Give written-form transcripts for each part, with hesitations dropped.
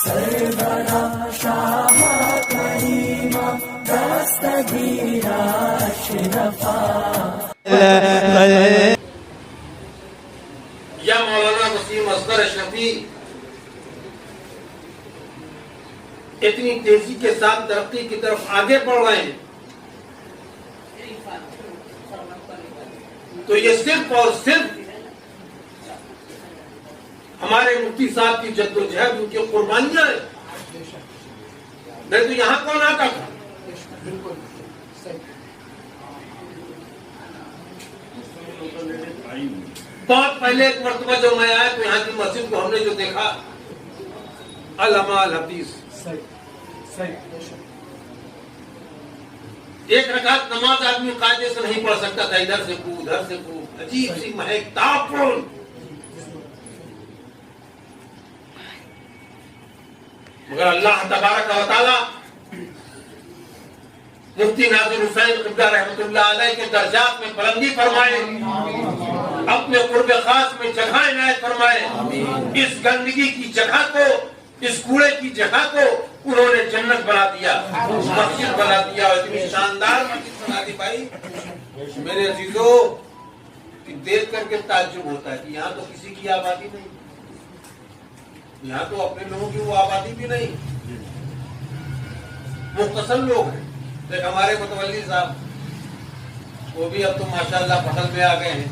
سرورا شاہ کریما دستگیرا اشرفا. یا مولانا وسیم اصغر اشرفی اتنی تیزی کے ساتھ ترقی کی طرف آگے بڑھ رہے ہیں تو یہ صرف اور صرف ہمارے مفتی صاحب کی جدوجہد، ان کی قربانیاں ہیں. نہیں تو یہاں کون آتا تھا؟ بہت پہلے ایک مرتبہ جب میں آیا تو یہاں کی مسجد کو ہم نے جو دیکھا، علامہ الحدیث، ایک رکعت نماز آدمی قاعدے سے نہیں پڑھ سکتا تھا، ادھر سے کود ادھر سے کود، عجیب سی مہک، تعفن. مگر اللہ تبارک و تعالی مفتی ناظر حسین قبلہ رحمۃ اللہ علیہ کے درجات میں بلندی فرمائے، اپنے قرب خاص میں جگہ عنایت فرمائے. اس گندگی کی جگہ کو، اس کوڑے کی جگہ کو انہوں نے جنت بنا دیا، مسجد بنا دیا، اور اتنی شاندار مسجد بنا دی. بھائی میرے عزیزو، دیکھ کر کے تعجب ہوتا ہے کہ یہاں تو کسی کی آبادی نہیں، یہاں تو اپنے لوگوں کی وہ آبادی بھی نہیں، مختصر لوگ ہیں. ایک ہمارے متولی صاحب، وہ بھی اب تو ماشاءاللہ فصل میں آ گئے ہیں،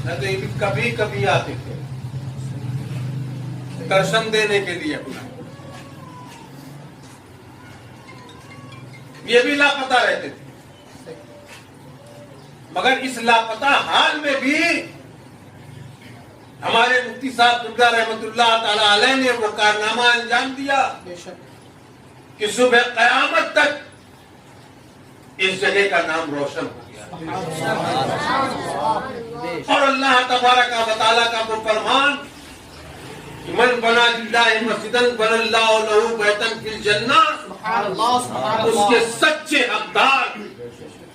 نہیں تو یہ بھی کبھی کبھی آتے تھے درشن دینے کے لیے اپنا. یہ بھی لاپتہ رہتے تھے، مگر اس لاپتہ حال میں بھی ہمارے مفتی صاحب قبلہ رحمۃ اللہ تعالی علیہ نے وہ کارنامہ انجام دیا کہ صبح قیامت تک اس جگہ کا نام روشن ہو گیا. اور اللہ تبارک و تعالی کا وہ فرمان، من بنا للہ مسجدا بنى اللہ لہ بیتا فی الجنہ، اس کے سچے حقدار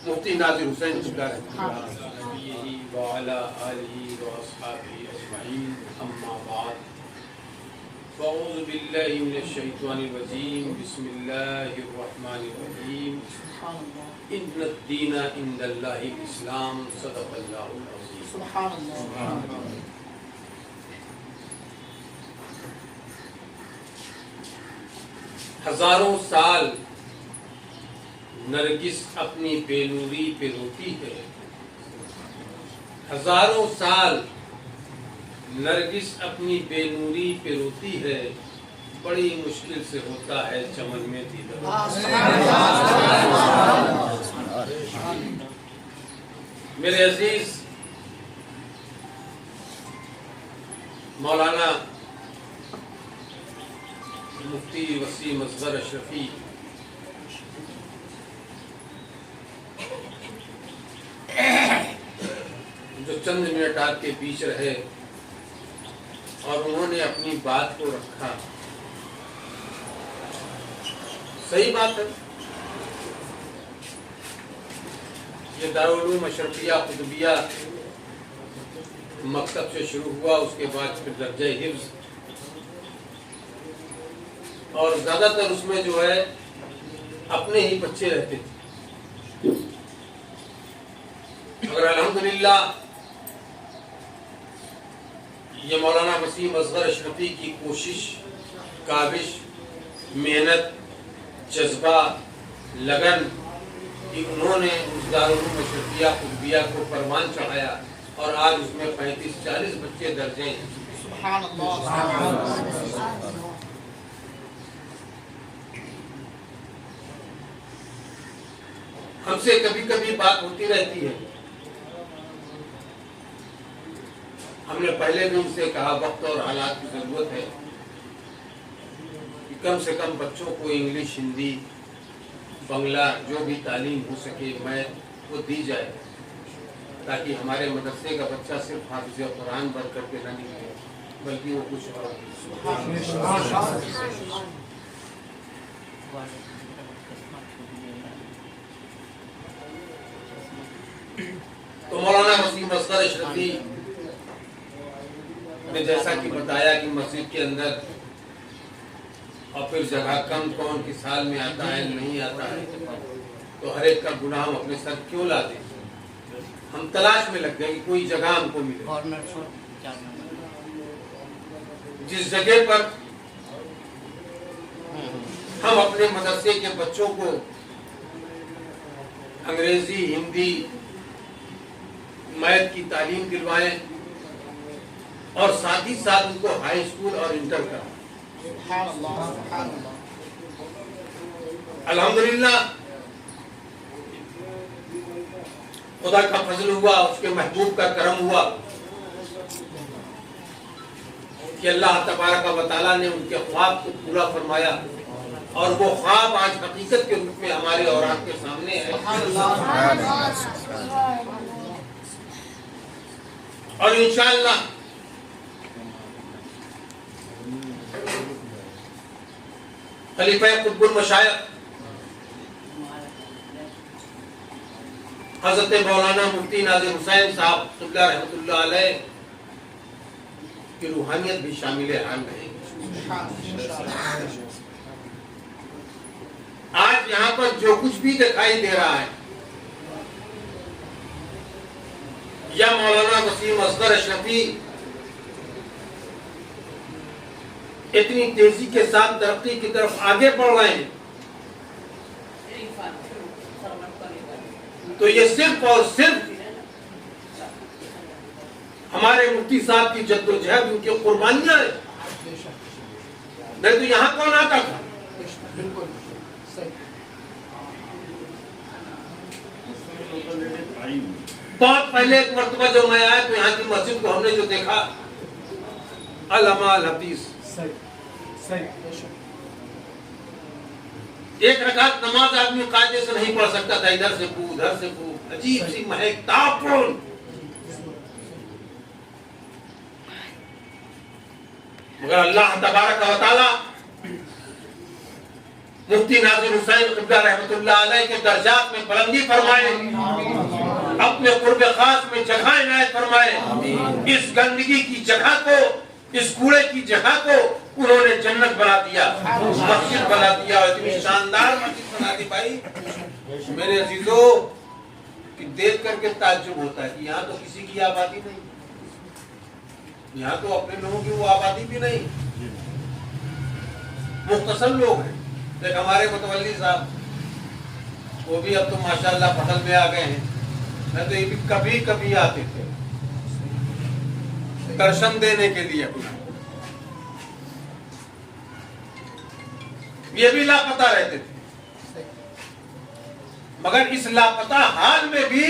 مفتی ناظر حسین قبلہ رحمۃ اللہ علیہ وعلی آلہ واصحابہ اجمعین. اما بعد، فاعوذ باللہ من الشیطان الرجیم، بسم اللہ الرحمن الرحیم. ان الدین عند اللہ الاسلام. صدق اللہ العظیم. سبحان اللہ. ہزاروں سال نرگس اپنی بے نوری پہ روتی ہے، ہزاروں سال نرگس اپنی بے نوری پہ روتی ہے، بڑی مشکل سے ہوتا ہے چمن میں دیدار. میرے عزیز مولانا مفتی وسیم اصغر اشرفی جو چند منٹ آپ کے بیچ رہے اور انہوں نے اپنی بات کو رکھا، صحیح بات ہے. یہ دارالعلوم اشرفیہ قطبیہ مکتب سے شروع ہوا، اس کے بعد پھر درجہ حفظ، اور زیادہ تر اس میں جو ہے اپنے ہی بچے رہتے تھے. مگر الحمدللہ یہ مولانا وسیم اصغر اشرفی کی کوشش، کاوش، محنت، جذبہ، لگن کہ انہوں نے اس دارالعلوم اشرفیہ قطبیہ کو پروان چڑھایا، اور آج اس میں 35-40 بچے درج ہیں. سبحان اللہ. ہم سے کبھی کبھی بات ہوتی رہتی ہے، ہم نے پہلے بھی ان سے کہا وقت اور حالات کی ضرورت ہے کہ کم سے کم بچوں کو انگلش، ہندی، بنگلہ جو بھی تعلیم ہو سکے میں وہ دی جائے، تاکہ ہمارے مدرسے کا بچہ صرف حافظ قرآن بن کر کے نہ نکلے بلکہ وہ کچھ اور. تو مولانا وسیم اصغر اشرفی نے جیسا کہ بتایا کہ مسجد کے اندر اور پھر جگہ کم کون کس سال میں آتا ہے نہیں آتا ہے، تو ہر ایک کا گناہ ہم اپنے ساتھ کیوں لا دیں؟ ہم تلاش میں لگ گئے کہ کوئی جگہ ہم کو ملے جس جگہ پر ہم اپنے مدرسے کے بچوں کو انگریزی، ہندی، میتھ کی تعلیم دلوائیں اور ساتھ ہی ساتھ ان کو ہائی اسکول اور انٹر کرائیں۔ سبحان اللہ سبحان اللہ۔ الحمدللہ خدا کا فضل ہوا، اس کے محبوب کا کرم ہوا کہ اللہ تبارک و تعالیٰ نے ان کے خواب کو پورا فرمایا، اور وہ خواب آج حقیقت کے روپ میں ہمارے اور آپ کے سامنے ہے۔ اور انشاءاللہ خلیفہ قطب المشائخ حضرت مولانا مفتی ناظر حسین صاحب قبلہ رحمۃ اللہ علیہ کی روحانیت بھی شامل حال رہے گی۔ آج یہاں پر جو کچھ بھی دکھائی دے رہا ہے، یا مولانا وسیم اصغر اشرفی اتنی تیزی کے ساتھ ترقی کی طرف آگے بڑھ رہے ہیں، تو یہ صرف اور صرف ہمارے مفتی صاحب کی جدوجہد، ان کی قربانیاں ہیں، نہیں تو یہاں کون آتا تھا؟ بہت پہلے ایک مرتبہ جب میں آیا تو یہاں کی مسجد کو ہم نے جو دیکھا، علامہ الحدیث، ایک رکعت نماز آدمی قاعدے سے نہیں پڑھ سکتا تھا، ادھر سے پو ادھر سے پو، عجیب سی مہک تعفن۔ مگر اللہ تبارک و تعالی مفتی ناظر حسین قبلہ رحمۃ اللہ علیہ کے درجات میں بلندی فرمائے، اپنے قرب خاص میں جگہ عنایت فرمائے، اس گندگی کی جگہ کو، اس کوڑے کی جگہ کو انہوں نے جنت بنا دیا، مسجد بنا دیا، اتنی شاندار مسجد بنا دی۔ بھائی میرے عزیزو، کہ دیکھ کر کے تعجب ہوتا ہے کہ یہاں تو کسی کی آبادی نہیں، یہاں تو اپنے لوگوں کی وہ آبادی بھی نہیں، مختصر لوگ ہیں۔ دیکھ ہمارے متولی صاحب، وہ بھی اب تو ماشاءاللہ فضل میں آ گئے ہیں، میں تو یہ بھی کبھی کبھی آتے تھے درشن دینے کے لیے، یہ بھی لاپتہ رہتے تھے، مگر اس لاپتہ حال میں بھی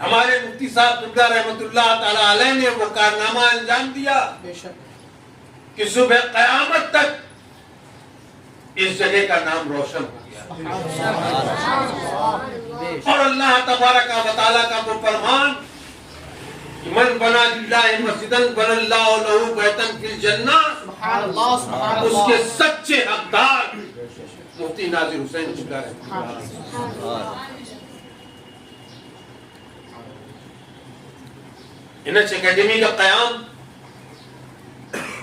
ہمارے مفتی صاحب قبلہ رحمۃ اللہ تعالی علیہ نے وہ کارنامہ انجام دیا کہ صبح قیامت تک اس جگہ کا نام روشن ہو گیا، اور اللہ تبارک و تعالیٰ کا وہ فرمان، من بنا للہ مسجدا بنى اللہ لہ بیتا فی الجنہ، اس کے سچے حقدار مفتی ناظر حسین قبلہ رحمۃ اللہ علیہ۔ انچ اکیڈمی کا قیام،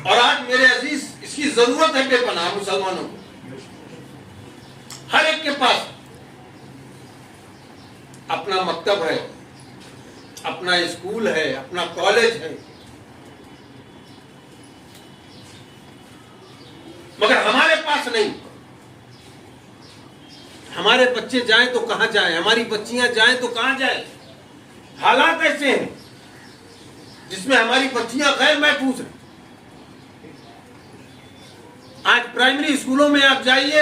اور آج میرے عزیز اس کی ضرورت ہے بے پناہ مسلمانوں کو، ہر ایک کے پاس اپنا مکتب ہے، اپنا اسکول ہے، اپنا کالج ہے، مگر ہمارے پاس نہیں۔ ہمارے بچے جائیں تو کہاں جائیں، ہماری بچیاں جائیں تو کہاں جائیں؟ حالات ایسے ہیں جس میں ہماری بچیاں غیر محفوظ ہیں۔ آج پرائمری اسکولوں میں آپ جائیے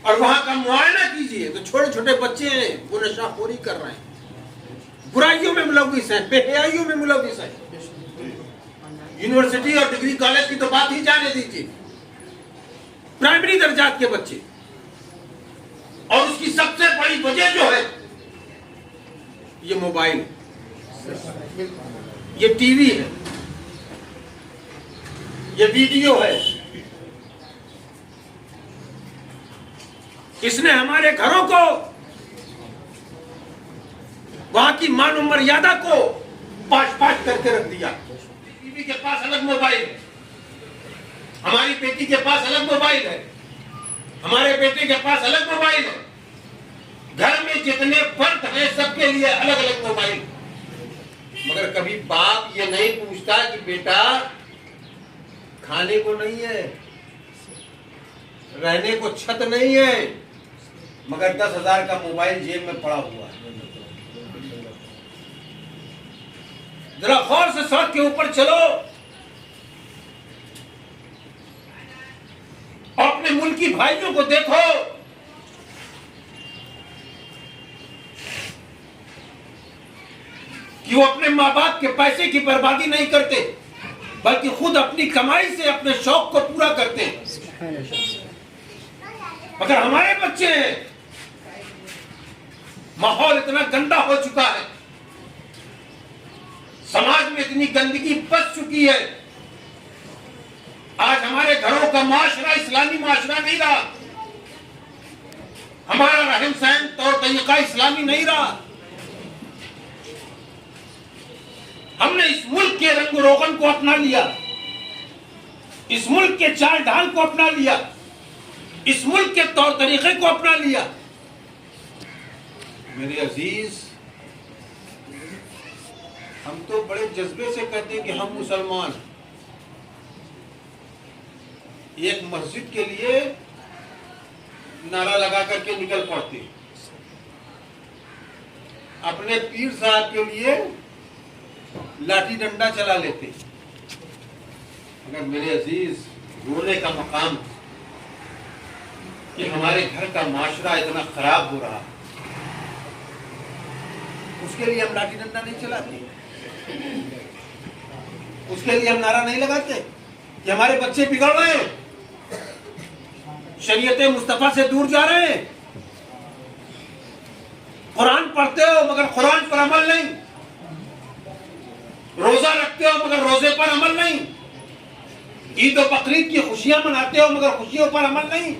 اور وہاں کا معائنہ کیجئے تو چھوٹے چھوٹے بچے ہیں، وہ نشہ خوری کر رہے ہیں، برائیوں میں ملوث ہیں، بے حیائیوں میں ملوث ہیں۔ یونیورسٹی اور ڈگری کالج کی تو بات ہی جانے دیجیے، پرائمری درجات کے بچے، اور اس کی سب سے بڑی وجہ جو ہے یہ موبائل ہے، یہ ٹی وی ہے، یہ ویڈیو ہے۔ اس نے ہمارے گھروں کو، وہاں کی مان و مریادہ کو پاش پاش کر کے رکھ دیا۔ ٹی وی کے پاس الگ موبائل ہے، ہماری بیٹی کے پاس الگ موبائل ہے, ہمارے بیٹے کے پاس الگ موبائل ہے, گھر میں جتنے فرد ہیں سب کے لیے الگ الگ موبائل. مگر کبھی باپ یہ نہیں پوچھتا کہ بیٹا کھانے کو نہیں ہے, رہنے کو چھت نہیں ہے, مگر 10,000 کا موبائل جیب میں پڑا ہوا ہے. ذرا غور سے سڑک کے اوپر چلو, اپنے ملکی بھائیوں کو دیکھو, کہ وہ اپنے ماں باپ کے پیسے کی بربادی نہیں کرتے بلکہ خود اپنی کمائی سے اپنے شوق کو پورا کرتے ہیں. مگر ہمارے بچے ہیں, ماحول اتنا گندا ہو چکا ہے, سماج میں اتنی گندگی بس چکی ہے, آج ہمارے گھروں کا معاشرہ اسلامی معاشرہ نہیں رہا, ہمارا رہن سہن طور طریقہ اسلامی نہیں رہا. ہم نے اس ملک کے رنگ و روغن کو اپنا لیا, اس ملک کے چال ڈھال کو اپنا لیا, اس ملک کے طور طریقے کو اپنا لیا. میرے عزیز, ہم تو بڑے جذبے سے کہتے ہیں کہ ہم مسلمان, ایک مسجد کے لیے نعرہ لگا کر کے نکل پڑتے, اپنے پیر صاحب کے لیے لاٹھی ڈنڈا چلا لیتے. مگر میرے عزیز, رونے کا مقام کہ ہمارے گھر کا معاشرہ اتنا خراب ہو رہا, اس کے لیے ہم لاٹھی ڈنڈا نہیں چلاتے, اس کے لیے ہم نعرہ نہیں لگاتے کہ ہمارے بچے بگڑ رہے ہیں, شریعت مصطفیٰ سے دور جا رہے ہیں. قرآن پڑھتے ہو مگر قرآن پر عمل نہیں, روزہ رکھتے ہو مگر روزے پر عمل نہیں, عید و بقرعید کی خوشیاں مناتے ہو مگر خوشیوں پر عمل نہیں.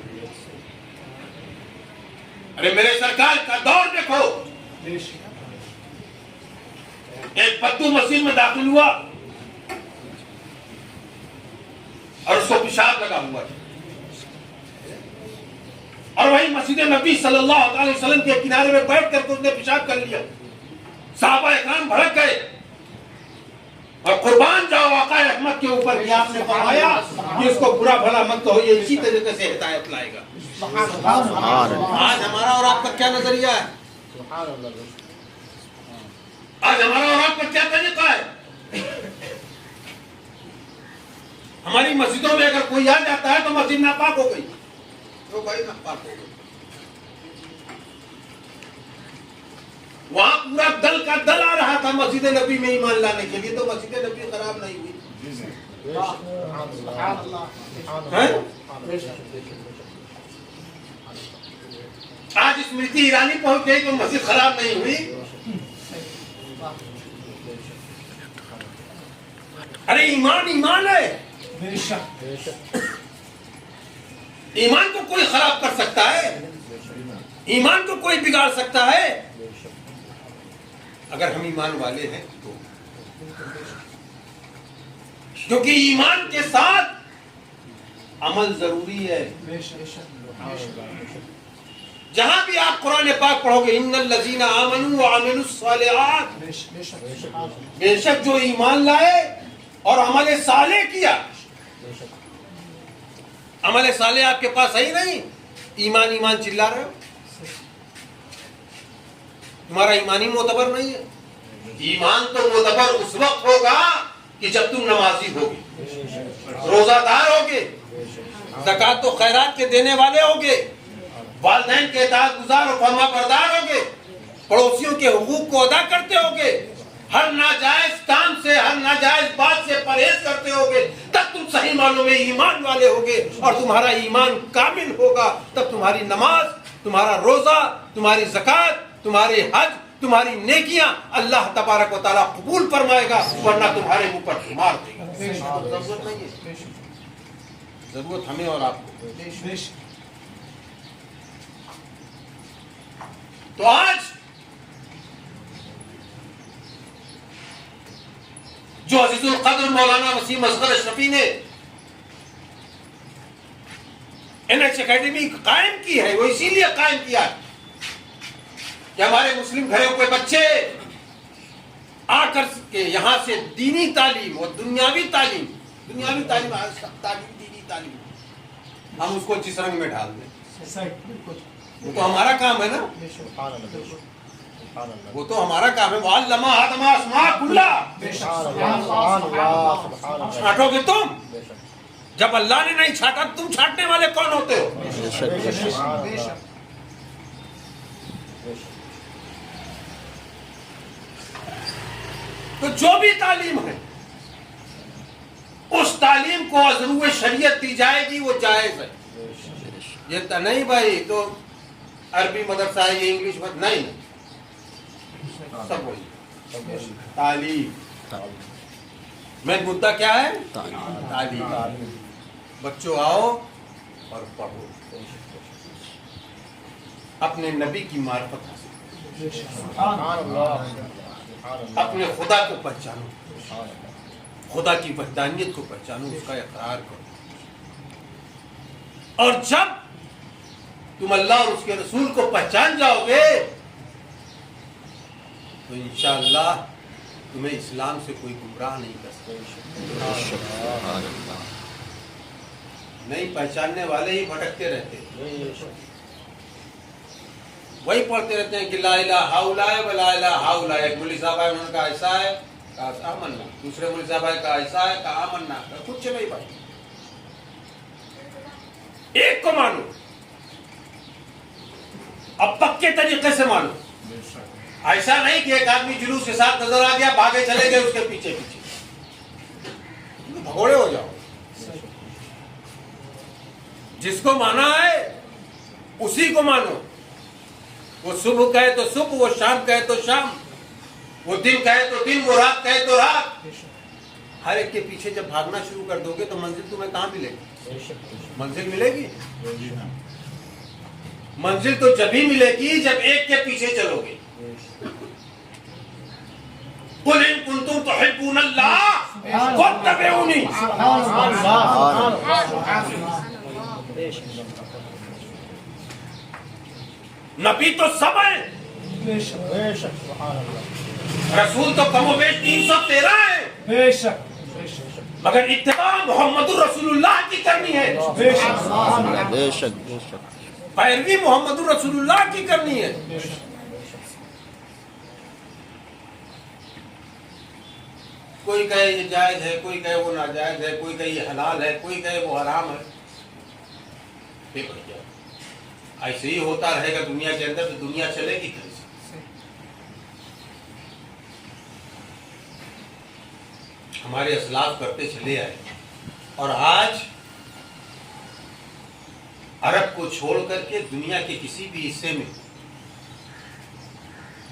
ارے میرے سرکار کا دور دیکھو, ایک بدو مسجد میں داخل ہوا اور اس کو پیشاب لگا ہوا تھا, اور وہی مسجد نبی صلی اللہ علیہ وسلم کے کنارے میں بیٹھ کر کے اس نے پیشاب کر لیا. صحابہ اکرام بھڑک گئے اور قربان جاؤ آقا احمد کے اوپر بھی آپ نے فرمایا کہ اس کو برا بھلا مت کہو, یہ اسی طریقے سے ہدایت لائے گا. آج ہمارا اور آپ کا کیا نظریہ ہے؟ آج ہمارا اور آپ کا کیا طریقہ ہے؟ ہماری مسجدوں میں اگر کوئی آ جاتا ہے تو مسجد ناپاک ہو گئی, تو بھائی ناپاک ہو گئی. وہاں پورا دل کا دل آ رہا تھا مسجد نبی میں ایمان لانے کے لیے, تو مسجد نبی خراب نہیں ہوئی. آج اسمرتی ایرانی پہنچ گئی تو مسجد خراب نہیں ہوئی. ارے ایمان ایمان ہے, ایمان کو کوئی خراب کر سکتا ہے, ایمان کو کوئی بگاڑ سکتا ہے اگر ہم ایمان والے ہیں تو, کیونکہ ایمان کے ساتھ عمل ضروری ہے. جہاں بھی آپ قرآن پاک پڑھو گے, ان الذین آمنوا وعملوا الصالحات, بے شک جو ایمان لائے اور عمل صالح کیا. عمل صالح آپ کے پاس ہے ہی نہیں, ایمان ایمان چلا رہے ہو, تمہارا ایمانی معتبر نہیں ہے. ایمان تو معتبر اس وقت ہوگا کہ جب تم نمازی ہوگے, روزہ دار ہوگے, زکات و خیرات کے دینے والے ہوگے, والدین کے اطاعت گزار اور فرما بردار ہوگے, پڑوسیوں کے حقوق کو ادا کرتے ہوگے, ہر ناجائز کام سے ہر ناجائز بات سے پرہیز کرتے ہوگے, تب تم صحیح معنوں میں ایمان والے ہوگے. اور تمہارا ایمان کامل ہوگا تب تمہاری نماز, تمہارا روزہ, تمہاری زکات, تمہارے حج, تمہاری نیکیاں اللہ تبارک و تعالیٰ قبول فرمائے گا, ورنہ تمہارے منہ پر مار دے گا. ضرورت نہیں ہے, ضرورت ہمیں اور آپ کو. تو آج جو عزیز القدر مولانا وسیم اصغر اشرفی نے NH اکیڈمی قائم کی ہے، وہ اسی لیے قائم کیا ہے کہ ہمارے مسلم گھروں کے بچے آ کر کے یہاں سے دینی تعلیم اور دنیاوی تعلیم دینی تعلیم ہم اس کو جس رنگ میں ڈال دیں، وہ تو ہمارا کام ہے نا، وہ تو ہمارا کام ہے۔ وَعَلَّمَ آدَمَ الْأَسْمَاءَ كُلَّهَا، چھانٹو گے تم؟ جب اللہ نے نہیں چھانٹا تم چھانٹنے والے کون ہوتے ہو؟ تو جو بھی تعلیم ہے اس تعلیم کو ضرور شریعت دی جائے گی، وہ جائز ہے۔ یہ تو نہیں بھائی تو عربی مدرسہ ہے، یہ انگلش مدرسہ نہیں، سب وہی تعلیم۔ مین مدعا کیا ہے؟ تعلیم۔ بچوں آؤ اور پڑھو، اپنے نبی کی معرفت حاصل کرو، اپنے خدا کو پہچانو، خدا کی وحدانیت کو پہچانو، اس کا اقرار کرو، اور جب تم اللہ اور اس کے رسول کو پہچان جاؤ گے تو انشاءاللہ تمہیں اسلام سے کوئی گمراہ نہیں کر سکتا۔ نہیں پہچاننے والے ہی بھٹکتے رہتے ہیں، وہی پڑھتے رہتے ہیں کہ لا الہ الا اللہ ولا الہ الا اللہ۔ ایک مولوی صاحب ہے، انہوں نے کہا ایسا ہے، کہا آمنا۔ دوسرے مولوی صاحب ہے، کہا ایسا ہے، کہا آمنا۔ کچھ نہیں بھائی، ایک کو مانو، اب پکے طریقے سے مانو۔ ایسا نہیں کہ ایک آدمی جلوس کے ساتھ نظر آ گیا، بھاگے چلے گئے اس کے پیچھے پیچھے، بھگوڑے ہو جاؤ۔ جس کو مانا ہے اسی کو مانو، وہ صبح کہے تو صبح، وہ شام کہے تو شام، وہ دن کہے تو دن، وہ رات کہے تو رات۔ ہر ایک کے پیچھے جب بھاگنا شروع کر دو گے تو منزل تمہیں کہاں ملے گی؟ منزل ملے گی؟ منزل تو جب ہی ملے گی جب ایک کے پیچھے چلو گے۔ قُلْ إِن كُنتُمْ تُحِبُّونَ اللَّهَ فَاتَّبِعُونِي۔ نبی تو سب ہیں، رسول تو کم و بیش 313 ہیں، مگر اتباع محمد رسول اللہ کی کرنی ہے، پیروی محمد رسول اللہ کی کرنی ہے۔ کوئی کہے یہ جائز ہے، کوئی کہے وہ ناجائز ہے، کوئی کہے یہ حلال ہے، کوئی کہے وہ حرام ہے۔ دیکھو ایسے ہی ہوتا رہے گا دنیا کے اندر تو دنیا چلے گی کیسے؟ ہمارے اسلاف کرتے چلے آئے، اور آج عرب کو چھوڑ کر کے دنیا کے کسی بھی حصے میں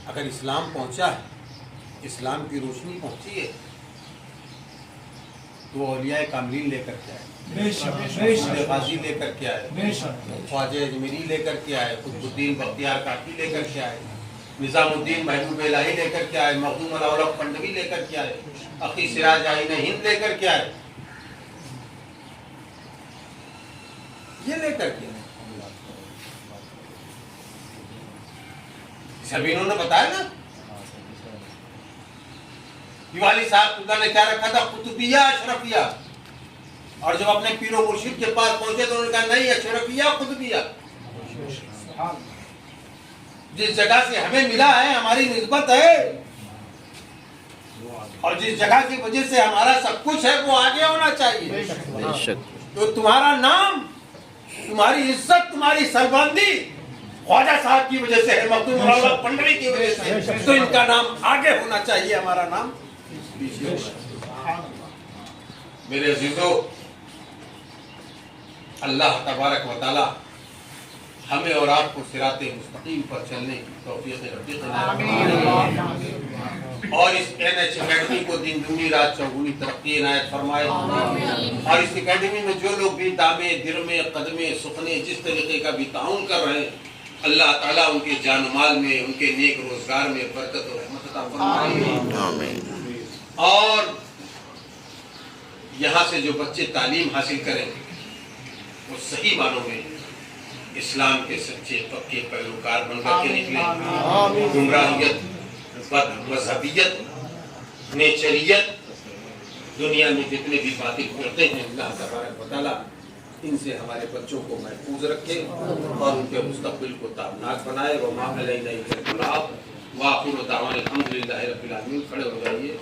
اگر اسلام پہنچا ہے، اسلام کی روشنی پہنچی ہے، تو وہ اولیاء کاملین لے کر کے آئے، غازی لے کر کے آئے، خواجہ اجمیری لے کر کے آئے، قطب الدین بختیار کاکی لے کر کے آئے، نظام الدین محبوب الہی لے کر کے آئے، مخدوم الاولیاء پنڈوی لے کر کے آئے، اخی سراج آئین ہند لے کر کے آئے، یہ لے کر کے آئے۔ سبھی انہوں نے بتایا نا، دیوالی صاحب خدا نے کیا رکھا تھا؟ قطبیہ اشرفیہ، اور جب اپنے پیر و مرشد کے پاس پہنچے تو انہوں نے کہا نہیں، اشرفیہ قطبیہ، جس جگہ سے ہمیں ملا ہے، ہماری نسبت ہے، اور جس جگہ کی وجہ سے ہمارا سب کچھ ہے وہ آگے ہونا چاہیے۔ تو تمہارا نام، تمہاری عزت، تمہاری سربلندی خواجہ صاحب کی وجہ سے ہے، مخدوم الاولیاء پنڈوی کی وجہ سے، تو ان کا نام آگے ہونا چاہیے، ہمارا نام پیچھے ہونا چاہیے۔ میرے عزیزو، اللہ تبارک و تعالی ہمیں اور آپ کو صراط مستقیم پر چلنے کی توفیق اور اس NH اکیڈمی کو دن دنی رات چوگنی ترقی عنایت فرمائے، اور اس اکیڈمی میں جو لوگ بھی دامے درمے قدمے سخنے جس طریقے کا بھی تعاون کر رہے ہیں، اللہ تعالیٰ ان کے جان و مال میں، ان کے نیک روزگار میں برکت و رحمت عطا فرمائے، اور یہاں سے جو بچے تعلیم حاصل کریں وہ صحیح معنوں میں اسلام کے سچے پکے پیروکار بن کر کے نکلے. گمراہیت، بد مذہبیت، نیچریت، دنیا میں جتنے بھی باطل کرتے ہیں، اللہ تبارک و تعالیٰ ان سے ہمارے بچوں کو محفوظ رکھے اور ان کے مستقبل کو تابناک بنائے. وما علینا الا البلاغ، وآخر دعوانا الحمدللہ رب العالمین. کھڑے ہو جائیے.